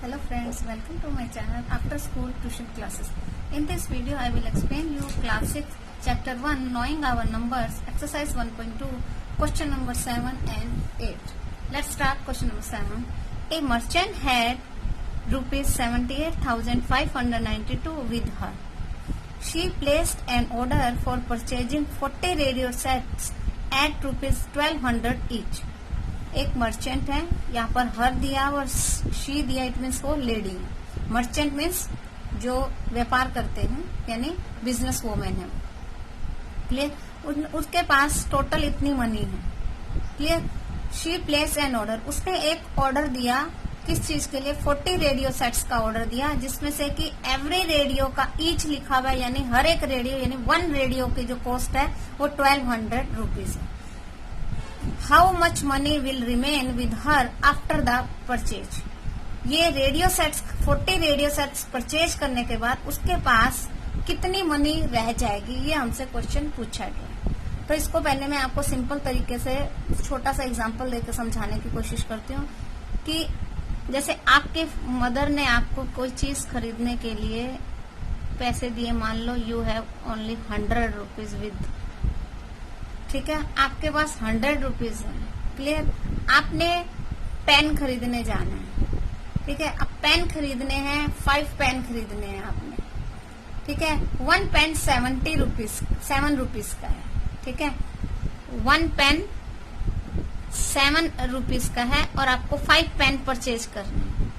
Hello friends, welcome to my channel After School Tuition Classes. In this video I will explain you class 6 chapter 1 knowing our numbers exercise 1.2 question number 7 and 8. Let's start question number 7. A merchant had rupees 78,592 with her. She placed an order for purchasing 40 radio sets at rupees 1200 each. एक merchant है, यहाँ पर हर दिया और she दिया, it means वो lady है. Merchant means जो व्यापार करते हैं यानी बिजनेस वोमेन है. क्लियर. उसके पास टोटल इतनी मनी है. Clear. She place N order, उसने एक ऑर्डर दिया. किस चीज के लिए? 40 रेडियो सेट्स का ऑर्डर दिया, जिसमें से कि एवरी रेडियो का ईच लिखा हुआ है, यानी हर एक रेडियो यानी वन रेडियो की जो कॉस्ट है वो 1200 रुपीज है. How much money will remain with her after the purchase. ये radio sets 40 radio sets purchase करने के बाद उसके पास कितनी मनी रह जाएगी, ये हमसे क्वेश्चन पूछा गया. तो इसको पहले मैं आपको सिंपल तरीके से छोटा सा एग्जांपल देकर समझाने की कोशिश करती हूँ कि जैसे आपके मदर ने आपको कोई चीज खरीदने के लिए पैसे दिए. मान लो you have only 100 rupees with. ठीक है, आपके पास 100 रुपीज है. क्लियर. आपने पेन खरीदने जाना है. ठीक है, अब पेन खरीदने हैं, 5 पेन खरीदने हैं आपने. ठीक है, 1 पेन 7 रुपीज का है. ठीक है, 1 पेन 7 रुपीज का है और आपको 5 पेन परचेज करने हैं.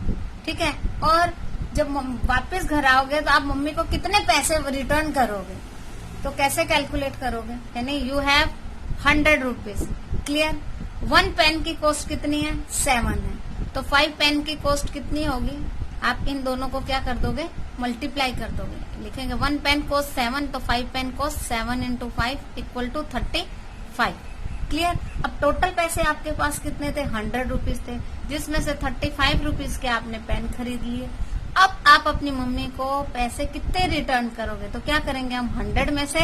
ठीक है, और जब वापस घर आओगे तो आप मम्मी को कितने पैसे रिटर्न करोगे, तो कैसे कैलकुलेट करोगे? यानी you have 100 rupees. Clear. 1 pen की कॉस्ट कितनी है? 7 है. तो 5 पेन की कॉस्ट कितनी होगी? आप इन दोनों को क्या कर दोगे? मल्टीप्लाई कर दोगे. लिखेंगे 1 पेन कॉस्ट 7 तो 5 pen cost 7 into 5 equal to 35. Clear. अब टोटल पैसे आपके पास कितने थे? 100 रुपीज थे, जिसमें से 35 रुपीज के आपने पेन खरीद लिए. अब आप अपनी मम्मी को पैसे कितने रिटर्न करोगे? तो क्या करेंगे हम? 100 में से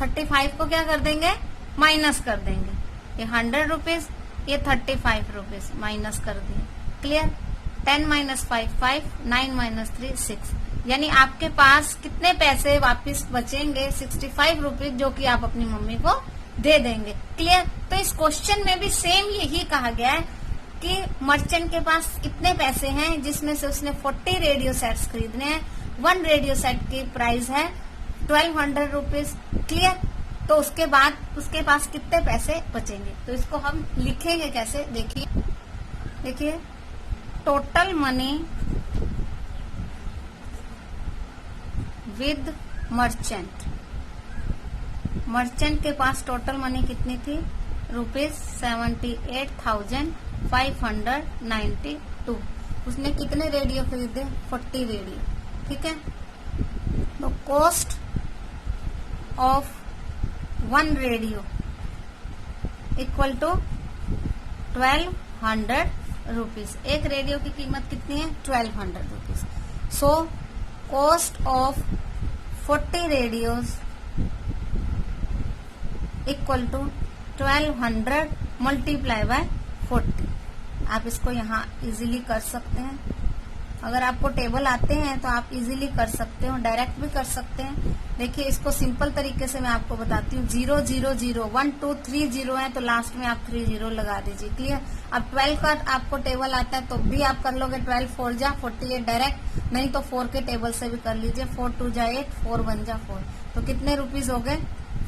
35 को क्या कर देंगे? माइनस कर देंगे. ये 100 रुपीज, ये 35 रुपीज माइनस कर दिए. क्लियर. 10 minus 5 5, 9 minus 3 6. यानी आपके पास कितने पैसे वापस बचेंगे? 65 रुपीज, जो कि आप अपनी मम्मी को दे देंगे. क्लियर. तो इस क्वेश्चन में भी सेम यही कहा गया है कि मर्चेंट के पास कितने पैसे हैं, जिसमें से उसने 40 रेडियो सेट्स खरीदने हैं. 1 रेडियो सेट की प्राइस है 1200 रुपीज. क्लियर. तो उसके बाद उसके पास कितने पैसे बचेंगे, तो इसको हम लिखेंगे कैसे? देखिए total money with merchant. Merchant के पास टोटल मनी कितनी थी? रुपीज 78,592. उसने कितने रेडियो खरीदे? 40 रेडियो. ठीक है. तो cost of 1 radio equal to 1200 rupees. एक रेडियो की कीमत कितनी है? 1200 rupees. So cost of 40 radios equal to 1200 multiply by 40. आप इसको यहाँ इजीली कर सकते हैं. अगर आपको टेबल आते हैं तो आप इजीली कर सकते हो, डायरेक्ट भी कर सकते हैं. देखिए इसको सिंपल तरीके से मैं आपको बताती हूँ. 0 0 0 1 2 3 0 है तो लास्ट में आप 3 0 लगा दीजिए. क्लियर. अब 12 का आपको टेबल आता है तो भी आप कर लोगे. 12 4 जा 48 डायरेक्ट, नहीं तो 4 के टेबल से भी कर लीजिए. 4 2 जा 8, 4 1 जा 4. तो कितने रुपीज हो गए?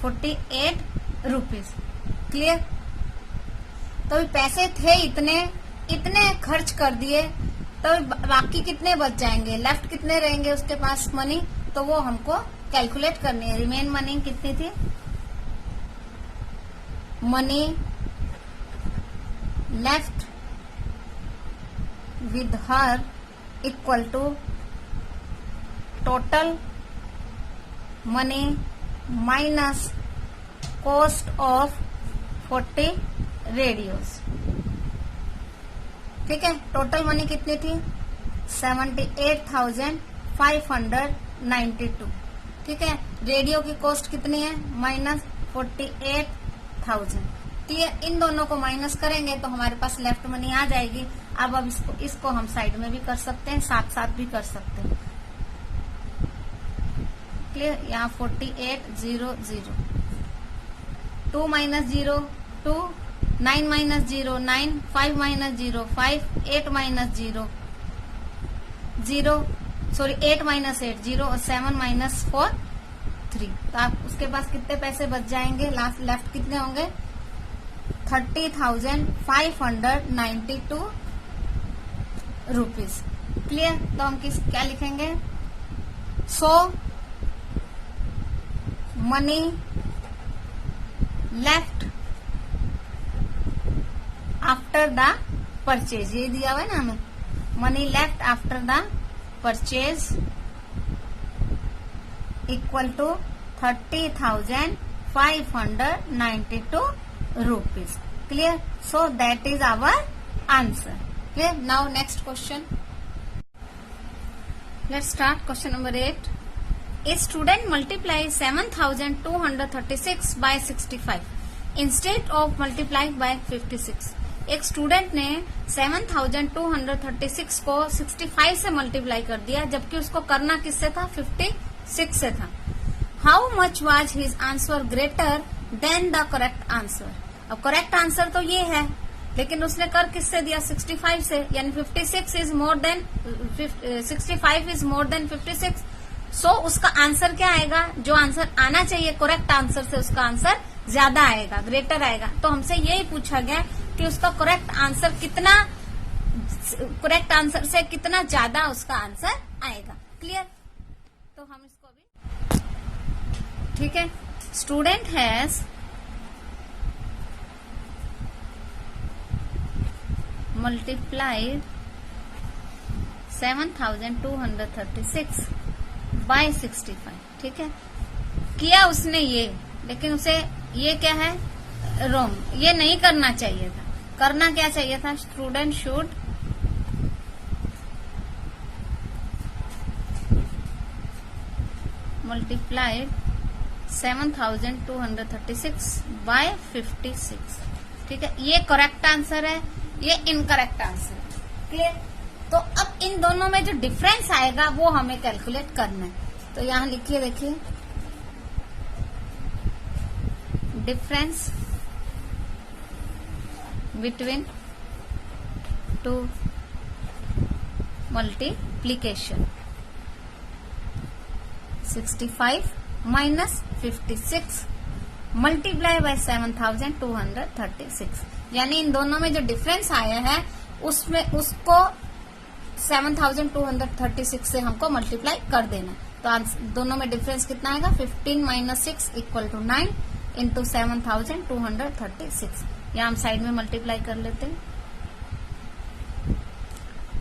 48 रुपीज. क्लियर. तो पैसे थे इतने खर्च कर दिए, तो बाकी कितने बच जाएंगे? लेफ्ट कितने रहेंगे उसके पास मनी? तो वो हमको कैलकुलेट करनी है. रिमेन मनी कितनी थी? Money left with her equal to total money minus cost of 40 radios. ठीक है. टोटल मनी कितनी थी? 78,592. ठीक है. रेडियो की कॉस्ट कितनी है? माइनस 48,000. क्लियर, इन दोनों को माइनस करेंगे तो हमारे पास लेफ्ट मनी आ जाएगी। अब इसको हम साइड में भी कर सकते हैं, साथ साथ भी कर सकते हैं। क्लियर, यहाँ 4800, 2 minus 0 2, 9 minus 0 9, 5 minus 0 5, 8 minus 0 0, sorry 8 minus 8 0 और 7 माइनस 4 3। तो आप उसके पास कितने पैसे बच जाएंगे, लास्ट लेफ्ट कितने होंगे 30,592 रुपीज। क्लियर, तो हम क्या लिखेंगे, so money left after the purchase, ये दिया हुआ है ना हमें, money left after the purchase equal to 30,592 rupees. Clear? So that is our answer. Clear? Now next question. Let's start question number 8. A student multiplies 7,236 by 65 instead of multiplied by 56. एक student ने 7,236 को 65 से multiply कर दिया, जबकि उसको करना किससे था, 56 से था। How much was his answer greater than the correct answer. अब करेक्ट आंसर तो ये है, लेकिन उसने कर किससे दिया, 65 से, यानी 65 इज मोर देन 56। सो उसका आंसर क्या आएगा, जो आंसर आना चाहिए करेक्ट आंसर से उसका आंसर ज्यादा आएगा, ग्रेटर आएगा। तो हमसे यही पूछा गया कि उसका करेक्ट आंसर कितना, करेक्ट आंसर से कितना ज्यादा उसका आंसर आएगा। क्लियर, तो हम इसको अभी, ठीक है, स्टूडेंट हैज मल्टीप्लाइड 7,236 बाय 65, ठीक है, किया उसने ये, लेकिन उसे ये क्या है, रॉन्ग, ये नहीं करना चाहिए था। करना क्या चाहिए था, स्टूडेंट शुड मल्टीप्लाइड 7,236 बाय 56, ठीक है, ये करेक्ट आंसर है, ये इनकरेक्ट आंसर है। क्लियर, तो अब इन दोनों में जो डिफरेंस आएगा वो हमें कैलकुलेट करना है। तो यहां लिखिए, देखिए, difference between two multiplication 65 minus 56 multiply by 7,236, यानी इन दोनों में जो डिफरेंस आया है उसमें उसको 7,236 से हमको मल्टीप्लाई कर देना। तो दोनों में डिफरेंस कितना आएगा, 15 माइनस 6 इक्वल टू 9 इंटू 7,236। यहाँ हम साइड में मल्टीप्लाई कर लेते हैं,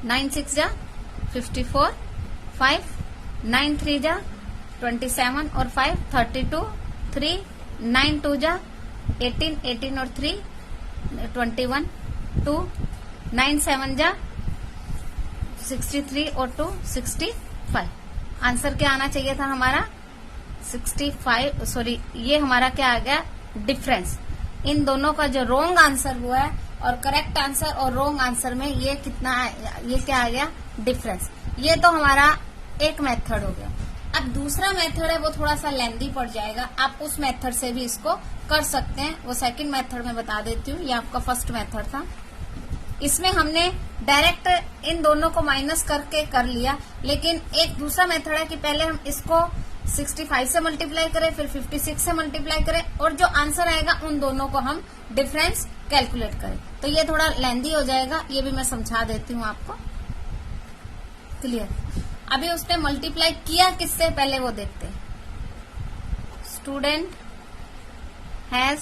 9 6 जा 54, 5 9 3 जा 27 और 5 32, 3 9 2 जा 18, 18 और 3 21, 2 9 7 जा 63 और 2 65। आंसर क्या आना चाहिए था हमारा, 65, सॉरी ये हमारा क्या आ गया, डिफरेंस। इन दोनों का जो रोंग आंसर हुआ है और करेक्ट आंसर और रोंग आंसर में ये कितना, ये क्या आ गया, डिफरेंस। ये तो हमारा एक मेथड हो गया। अब दूसरा मेथड है, वो थोड़ा सा लेंदी पड़ जाएगा, आप उस मेथड से भी इसको कर सकते हैं, वो सेकंड मेथड में बता देती हूँ। ये आपका फर्स्ट मेथड था, इसमें हमने डायरेक्ट इन दोनों को माइनस करके कर लिया। लेकिन एक दूसरा मेथड है कि पहले हम इसको 65 से मल्टीप्लाई करें, फिर 56 से मल्टीप्लाई करें, और जो आंसर आएगा उन दोनों को हम डिफरेंस कैलकुलेट करें। तो ये थोड़ा लेंदी हो जाएगा, ये भी मैं समझा देती हूँ आपको। क्लियर, अभी उसने मल्टीप्लाई किया किससे, पहले वो देखते हैं। स्टूडेंट हैज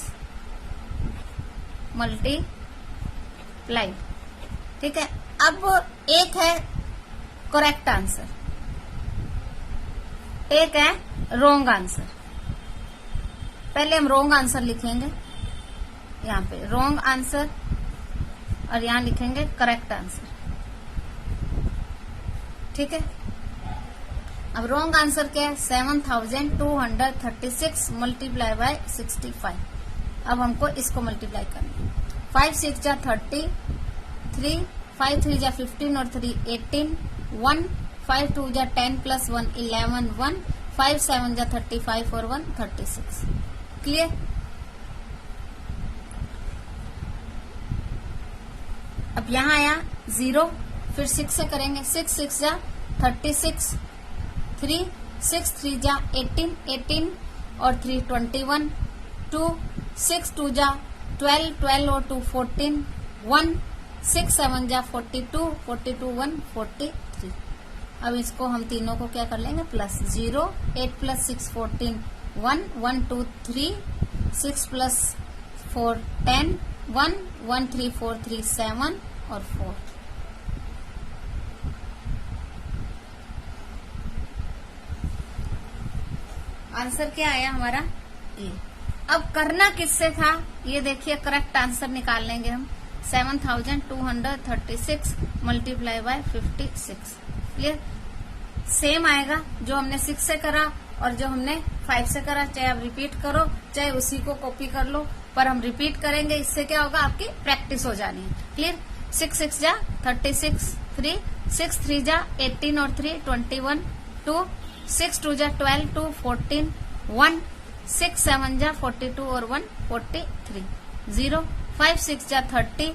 मल्टीप्लाइड, ठीक है। अब एक है करेक्ट आंसर, एक है रॉन्ग आंसर। पहले हम रॉन्ग आंसर लिखेंगे, यहाँ पे रॉन्ग आंसर, और यहाँ लिखेंगे करेक्ट आंसर, ठीक है। अब रॉन्ग आंसर क्या है, 7,236 मल्टीप्लाई बाय 65। अब हमको इसको मल्टीप्लाई करना है। 5 6 जा 30, 3 5 3 जा 15 और 3 18, 1 5 2 जा 10 प्लस 1 11, 1 5 7 जा 35 और 1 36। क्लियर। अब यहाँ आया 0, फिर 6 से करेंगे। 6 6 जा 36, 3 6 3 जा 18 18 और 3 21, 2 6 2 जा 12 12 और 2 14, 1 6 7 जा 42 42 1 43। अब इसको हम तीनों को क्या कर लेंगे प्लस। 0 8 प्लस 6 14, 1 1 2 3 6 प्लस 4 10, 1 1 3 4 3 7 और 4। आंसर क्या आया हमारा ए। अब करना किससे था ये देखिए, करेक्ट आंसर निकाल लेंगे हम। 7236 मल्टीप्लाई बाय 56। क्लियर। सेम आएगा जो हमने 6 से करा और जो हमने 5 से करा, चाहे आप रिपीट करो चाहे उसी को कॉपी कर लो, पर हम रिपीट करेंगे। इससे क्या होगा, आपकी प्रैक्टिस हो जानी है। क्लियर। 6 6 जा 36, 3 6 3 जा 18 और 3 21, 2 6 2 जा 12 2 14, 1 6 7 जा 42 और 1 43, 0 5 6 जा 30,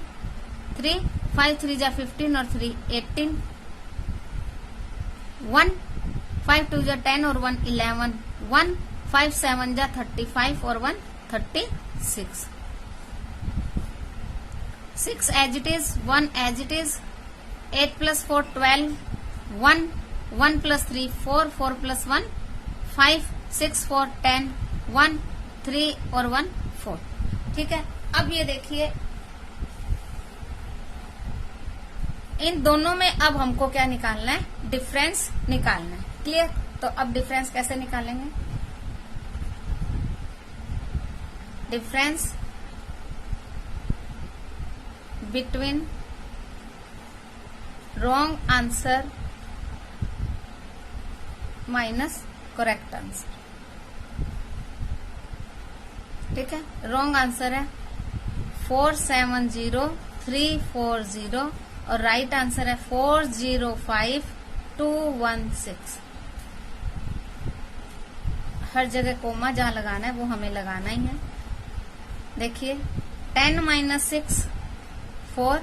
3 5 3 जा 15 और 3 18, 1 5 2 जा 10 और 1 11, 1 5 7 जा 35 और 1 36, 6 as it is, 1 as it is, 8 plus 4 12, 1 1 plus 3 4 4 plus 1 5 6 4 10, 1 3 और 1 4। ठीक है। अब ये देखिए इन दोनों में अब हमको क्या निकालना है, डिफरेंस निकालना है। क्लियर। तो अब डिफरेंस कैसे निकालेंगे, difference between wrong answer minus correct answer. ठीक है। रॉन्ग आंसर है 470340 और राइट आंसर है 405216। हर जगह कोमा जहां लगाना है वो हमें लगाना ही है। देखिए 10 - 6 4,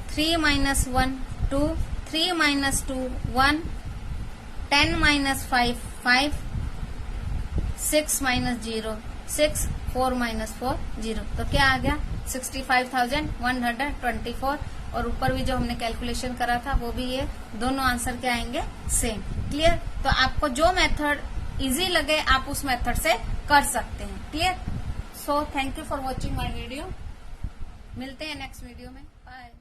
3 - 1 2, 3 - 2 1, 10 - 5 5, 6 - 0 6, 4 - 4 0। तो क्या आ गया 65,124। और ऊपर भी जो हमने कैलकुलेशन करा था वो भी ये दोनों आंसर क्या आएंगे, सेम। क्लियर। तो आपको जो मेथड इजी लगे आप उस मेथड से कर सकते हैं। Clear. So thank you for watching my video. मिलते हैं नेक्स्ट वीडियो में। बाय।